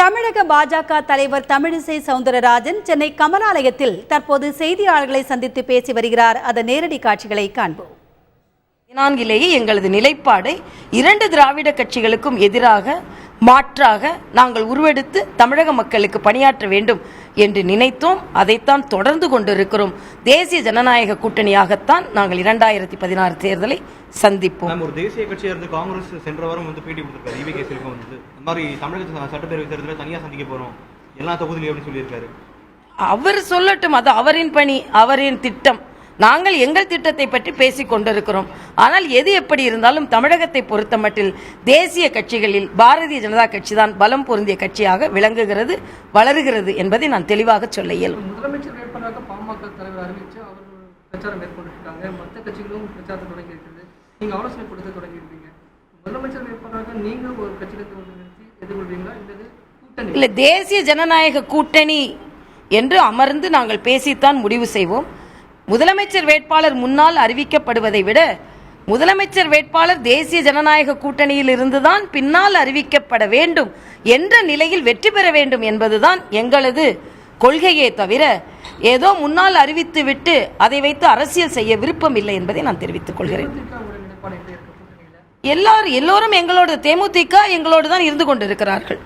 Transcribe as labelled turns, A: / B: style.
A: தமிழக பாஜக தலைவர் தமிழிசை சவுந்தரராஜன் சென்னை கமலாலயத்தில் தற்போது செய்தியாளர்களை சந்தித்து பேசி வருகிறார். அதன் நேரடி காட்சிகளை காண்போம்.
B: நான்கிலேயே எங்களது நிலைப்பாடை இரண்டு திராவிட கட்சிகளுக்கும் எதிராக மாற்றாக நாங்கள் உருவெடுத்து தமிழக மக்களுக்கு பணியாற்ற வேண்டும் என்று நினைத்தோம். அதைத்தான் தொடர்ந்து கொண்டிருக்கிறோம். தேசிய ஜனநாயக கூட்டணியாகத்தான் நாங்கள் 2016 தேர்தலை சந்திப்போம்.
C: ஒரு தேசிய கட்சியா இருந்து காங்கிரஸ் சென்ற வாரம் பேட்டி கொடுத்திருக்காரு. ஈவி செல்வம் இந்த மாதிரி தமிழக சட்டப்பேரவை தேர்தலில் தனியாக சந்திக்க போறோம் எல்லா தொகுதியிலும் அப்படின்னு சொல்லியிருக்காரு.
B: அவர் சொல்லட்டும், அது அவரின் பணி, அவரின் திட்டம். நாங்கள் எங்கள் திட்டத்தை பற்றி பேசிக் கொண்டிருக்கிறோம். ஆனால் எது எப்படி இருந்தாலும் தமிழகத்தை பொறுத்த மட்டில் தேசிய கட்சிகளில் பாரதிய ஜனதா கட்சி தான் பலம் பொருந்திய கட்சியாக விளங்குகிறது, வளருகிறது என்பதை நான் தெளிவாக சொல்ல இயலும்.
D: முதலமைச்சர் வேட்பாளராக பாமக தலைவர் அறிவித்து அவர் பிரச்சாரம் மேற்கொண்டிருக்காங்க. மற்ற கட்சிகளும் பிரச்சாரத்தை தொடங்கி இருக்கிறது. நீங்க ஆலோசனை கொடுத்து தொடங்கி இருக்கீங்க. முதலமைச்சர் வேட்பாளராக நீங்க ஒரு கட்சியிலிருந்து நிறுத்தி எதிர்கொள்வீங்களா இல்லது கூட்டணி?
B: இல்லை, தேசிய ஜனநாயக கூட்டணி என்று அமர்ந்து நாங்கள் பேசித்தான் முடிவு செய்வோம். முதலமைச்சர் வேட்பாளர் முன்னால் அறிவிக்கப்படுவதை விட முதலமைச்சர் வேட்பாளர் தேசிய ஜனநாயக கூட்டணியில் இருந்துதான் பின்னால் அறிவிக்கப்பட வேண்டும் என்ற நிலையில் வெற்றி பெற வேண்டும் என்பதுதான் எங்களது கொள்கையே தவிர ஏதோ முன்னால் அறிவித்துவிட்டு அதை வைத்து அரசியல் செய்ய விருப்பம் இல்லை என்பதை நான் தெரிவித்துக் கொள்கிறேன். எல்லோரும் எங்களோட தேமுதிக எங்களோடு தான் இருந்து கொண்டிருக்கிறார்கள்.